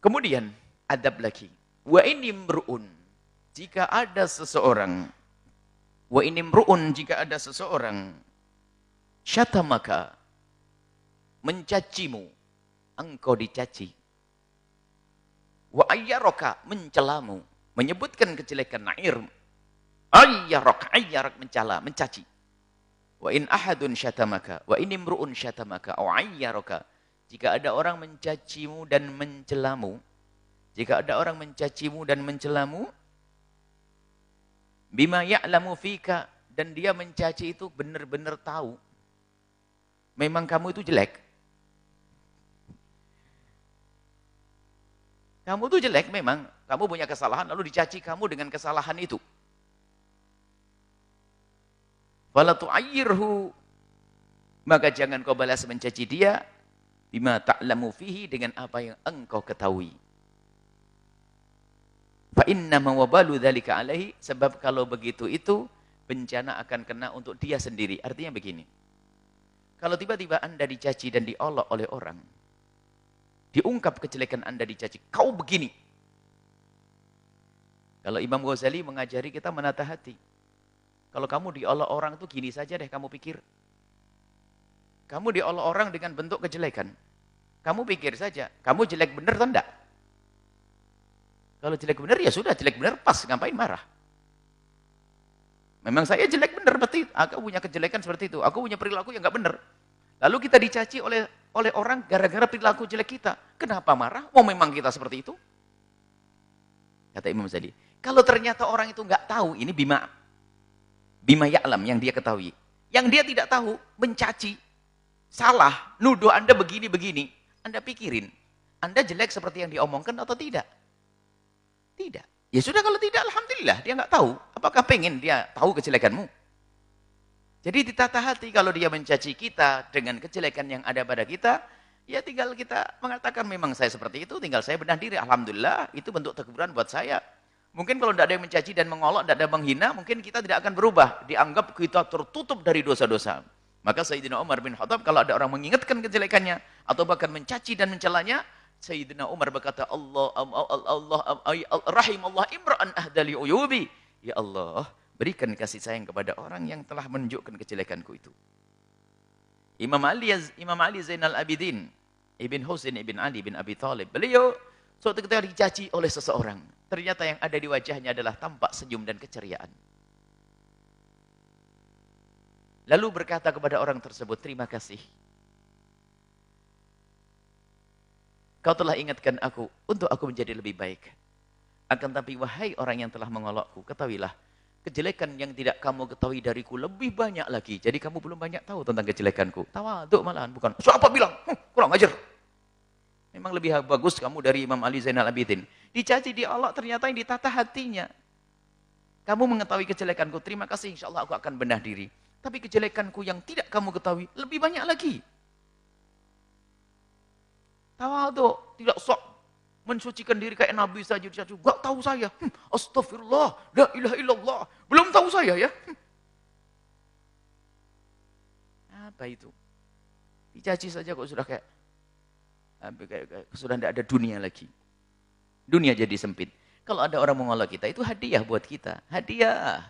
Kemudian adab lagi. Wa inimru'un, jika ada seseorang, wa inimru'un, jika ada seseorang syatamaka, mencacimu, engkau dicaci. Wa ayyaraka, mencelamu, menyebutkan kejelekan, nair. Ayyarak mencela, mencaci. Wa in ahadun syatamaka, wa inimru'un syatamaka, au ayyaraka, jika ada orang mencacimu dan mencelamu, jika ada orang mencacimu dan mencelamu, bima ya'lamu fika, dan dia mencaci itu benar-benar tahu, memang kamu itu jelek. Kamu itu jelek memang, kamu punya kesalahan, lalu dicaci kamu dengan kesalahan itu. Fala tu'ayyirhu, maka jangan kau balas mencaci dia, bima ta'lamu fihi, dengan apa yang engkau ketahui. Fa inna ma wabalu dzalika alaihi, sebab kalau begitu itu bencana akan kena untuk dia sendiri. Artinya begini. Kalau tiba-tiba Anda dicaci dan diolok oleh orang, diungkap kejelekan Anda, dicaci, kau begini. Kalau Imam Ghazali mengajari kita menata hati. Kalau kamu diolok orang itu gini saja deh, kamu pikir. Kamu diolok orang dengan bentuk kejelekan. Kamu pikir saja, kamu jelek bener atau enggak? Kalau jelek bener ya sudah, jelek bener pas, ngapain marah? Memang saya jelek bener, berarti aku punya kejelekan seperti itu. Aku punya perilaku yang enggak bener. Lalu kita dicaci oleh orang gara-gara perilaku jelek kita. Kenapa marah? Oh memang kita seperti itu. Kata Imam Ghazali. Kalau ternyata orang itu enggak tahu, ini bima ya'lam, yang dia ketahui. Yang dia tidak tahu, mencaci, salah, nuduh Anda begini-begini. Anda pikirin, Anda jelek seperti yang diomongkan atau tidak? Tidak. Ya sudah, kalau tidak, alhamdulillah, dia nggak tahu. Apakah pengen dia tahu kejelekanmu? Jadi ditata hati, kalau dia mencaci kita dengan kejelekan yang ada pada kita, ya tinggal kita mengatakan, memang saya seperti itu, tinggal saya benah diri. Alhamdulillah, itu bentuk teguran buat saya. Mungkin kalau tidak ada yang mencaci dan mengolok, tidak ada yang menghina, mungkin kita tidak akan berubah. Dianggap kita tertutup dari dosa-dosa. Maka Sayyidina Umar bin Khattab, kalau ada orang mengingatkan kejelekannya, atau bahkan mencaci dan mencelanya, Sayyidina Umar berkata, rahimallah imra'an ahdali uyubi. Ya Allah, berikan kasih sayang kepada orang yang telah menunjukkan kejelekanku itu. Imam Ali Zainal Abidin, Ibn Husain Ibn Ali bin Abi Thalib, beliau suatu ketika dicaci oleh seseorang. Ternyata yang ada di wajahnya adalah tampak senyum dan keceriaan. Lalu berkata kepada orang tersebut, terima kasih. Kau telah ingatkan aku untuk aku menjadi lebih baik. Akan tapi wahai orang yang telah mengolokku, ketahuilah, kejelekan yang tidak kamu ketahui dariku lebih banyak lagi. Jadi kamu belum banyak tahu tentang kejelekanku. Tawaduk malahan, bukan. Siapa bilang? Kurang ajar. Memang lebih bagus kamu dari Imam Ali Zainal Abidin. Dicaci, diolok, ternyata yang ditata hatinya. Kamu mengetahui kejelekanku, terima kasih, insya Allah aku akan benar diri. Tapi kejelekanku yang tidak kamu ketahui, lebih banyak lagi. Tawaduk, tidak sok mensucikan diri kayak Nabi saja dicaci. Gak tahu saya. Astagfirullah, la ilaha illallah. Belum tahu saya ya. Apa itu? Dicaci saja kok sudah kayak sudah tidak ada dunia lagi. Dunia jadi sempit. Kalau ada orang mengolok kita, itu hadiah buat kita. Hadiah.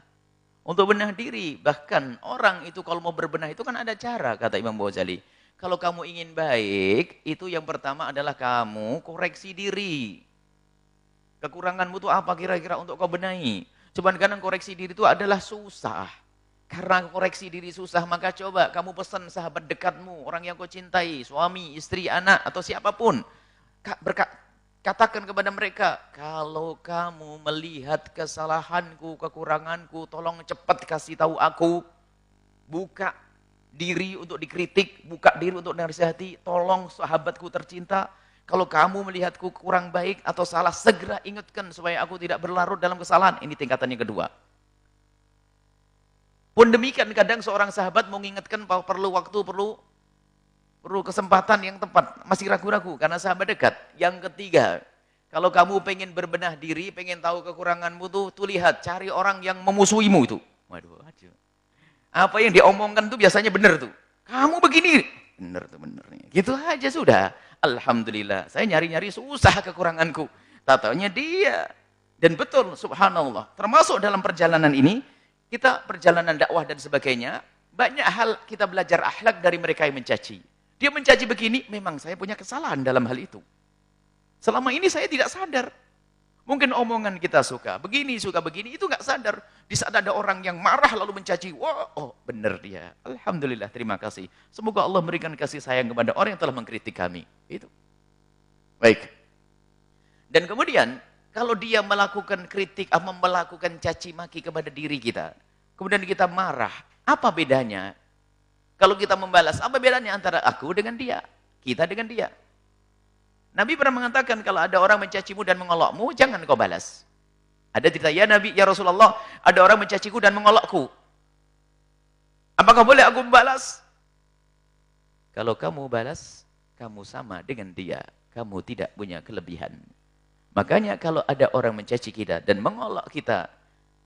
Untuk benah diri. Bahkan orang itu kalau mau berbenah itu kan ada cara, kata Imam Ghazali. Kalau kamu ingin baik, itu yang pertama adalah kamu koreksi diri. Kekuranganmu itu apa kira-kira untuk kau benahi? Cuman kadang koreksi diri itu adalah susah. Karena koreksi diri susah, maka coba kamu pesan sahabat dekatmu, orang yang kau cintai, suami, istri, anak, atau siapapun. Katakan kepada mereka, kalau kamu melihat kesalahanku, kekuranganku, tolong cepat kasih tahu aku. Buka diri untuk dikritik, buka diri untuk dinasihati. Tolong sahabatku tercinta, kalau kamu melihatku kurang baik atau salah, segera ingatkan supaya aku tidak berlarut dalam kesalahan. Ini tingkatan yang kedua. Pun demikian, kadang seorang sahabat mau mengingatkan bahwa perlu waktu, perlu kesempatan yang tepat, masih ragu-ragu karena sahabat dekat. Yang ketiga, kalau kamu pengen berbenah diri, pengen tahu kekuranganmu tuh lihat, cari orang yang memusuhimu itu. Waduh. Apa yang diomongkan tuh biasanya benar tuh. Kamu begini, bener tuh bener. Gitu aja sudah. Alhamdulillah. Saya nyari-nyari susah kekuranganku. Tatanya dia. Dan betul, subhanallah. Termasuk dalam perjalanan ini, kita perjalanan dakwah dan sebagainya, banyak hal kita belajar akhlak dari mereka yang mencaci. Dia mencaci begini, memang saya punya kesalahan dalam hal itu. Selama ini saya tidak sadar. Mungkin omongan kita suka begini, itu nggak sadar. Di saat ada orang yang marah lalu mencaci, wah, oh benar dia. Alhamdulillah, terima kasih. Semoga Allah memberikan kasih sayang kepada orang yang telah mengkritik kami. Itu. Baik. Dan kemudian, kalau dia melakukan kritik, melakukan caci maki kepada diri kita, kemudian kita marah, apa bedanya? Kalau kita membalas, apa bedanya antara aku dengan dia? Kita dengan dia. Nabi pernah mengatakan kalau ada orang mencacimu dan mengolokmu, jangan kau balas. Ada cerita, ya Nabi, ya Rasulullah, ada orang mencaciku dan mengolokku. Apakah boleh aku membalas? Kalau kamu balas, kamu sama dengan dia. Kamu tidak punya kelebihan. Makanya kalau ada orang mencaci kita dan mengolok kita,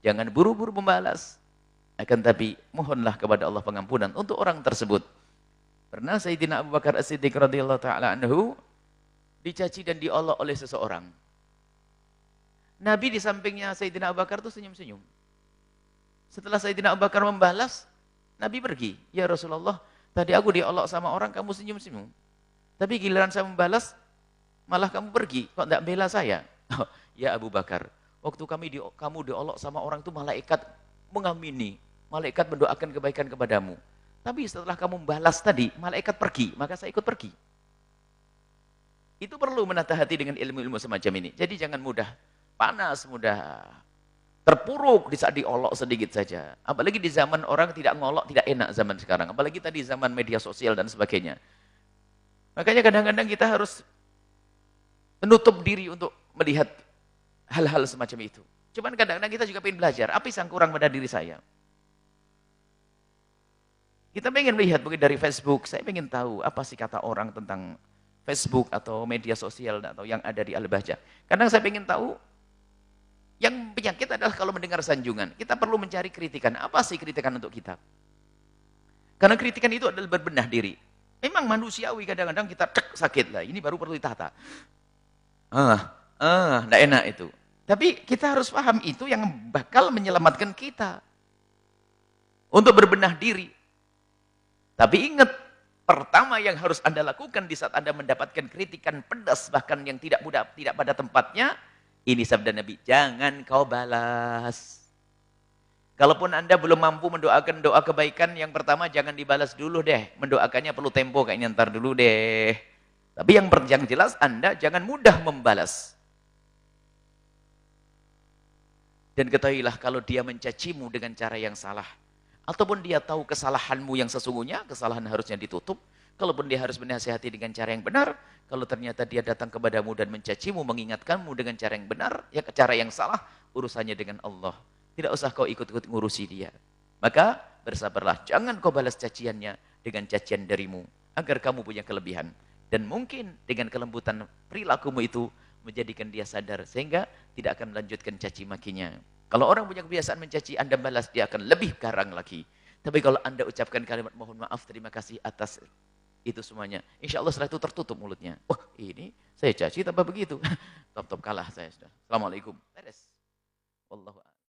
jangan buru-buru membalas. Akan tapi mohonlah kepada Allah pengampunan untuk orang tersebut. Pernah Sayyidina Abu Bakar As-Siddiq radhiyallahu taala anhu dicaci dan diolok oleh seseorang. Nabi di sampingnya Sayyidina Abu Bakar itu senyum-senyum. Setelah Sayyidina Abu Bakar membalas, Nabi pergi. Ya Rasulullah, tadi aku diolok sama orang, kamu senyum-senyum. Tapi giliran saya membalas, malah kamu pergi. Kok tidak bela saya? Oh, ya Abu Bakar, waktu kamu diolok sama orang itu malaikat mengamini. Malaikat mendoakan kebaikan kepadamu. Tapi setelah kamu membalas tadi, malaikat pergi, maka saya ikut pergi. Itu perlu menata hati dengan ilmu-ilmu semacam ini. Jadi jangan mudah panas, mudah terpuruk di saat diolok sedikit saja. Apalagi di zaman orang tidak ngolok, tidak enak zaman sekarang. Apalagi tadi zaman media sosial dan sebagainya. Makanya kadang-kadang kita harus menutup diri untuk melihat hal-hal semacam itu. Cuman kadang-kadang kita juga ingin belajar, apa yang kurang pada diri saya? Kita ingin melihat mungkin dari Facebook, saya ingin tahu apa sih kata orang tentang Facebook atau media sosial atau yang ada di Al-Bahjah. Kadang saya ingin tahu, yang penyakit adalah kalau mendengar sanjungan. Kita perlu mencari kritikan. Apa sih kritikan untuk kita? Karena kritikan itu adalah berbenah diri. Memang manusiawi kadang-kadang kita sakit lah. Ini baru perlu ditata. Nggak enak itu. Tapi kita harus paham itu yang bakal menyelamatkan kita. Untuk berbenah diri. Tapi ingat, pertama yang harus Anda lakukan di saat Anda mendapatkan kritikan pedas, bahkan yang tidak pada tempatnya, ini sabda Nabi, jangan kau balas. Kalaupun Anda belum mampu mendoakan doa kebaikan, yang pertama jangan dibalas dulu deh. Mendoakannya perlu tempo, kayaknya ntar dulu deh. Tapi yang jelas Anda jangan mudah membalas. Dan ketahuilah kalau dia mencacimu dengan cara yang salah, ataupun dia tahu kesalahanmu yang sesungguhnya, kesalahan harusnya ditutup. Kalaupun dia harus menasihati dengan cara yang benar, kalau ternyata dia datang kepadamu dan mencacimu, mengingatkanmu dengan cara yang benar, ya cara yang salah, urusannya dengan Allah. Tidak usah kau ikut-ikut ngurusi dia. Maka bersabarlah, jangan kau balas caciannya dengan cacian darimu, agar kamu punya kelebihan. Dan mungkin dengan kelembutan perilakumu itu, menjadikan dia sadar, sehingga tidak akan melanjutkan caci makinya. Kalau orang punya kebiasaan mencaci, Anda balas, dia akan lebih garang lagi. Tapi kalau Anda ucapkan kalimat mohon maaf, terima kasih atas itu semuanya, insya Allah setelah itu tertutup mulutnya. Oh ini saya caci tanpa begitu. Top-top kalah saya sudah. Assalamualaikum. Beres. Wallahu a'lam.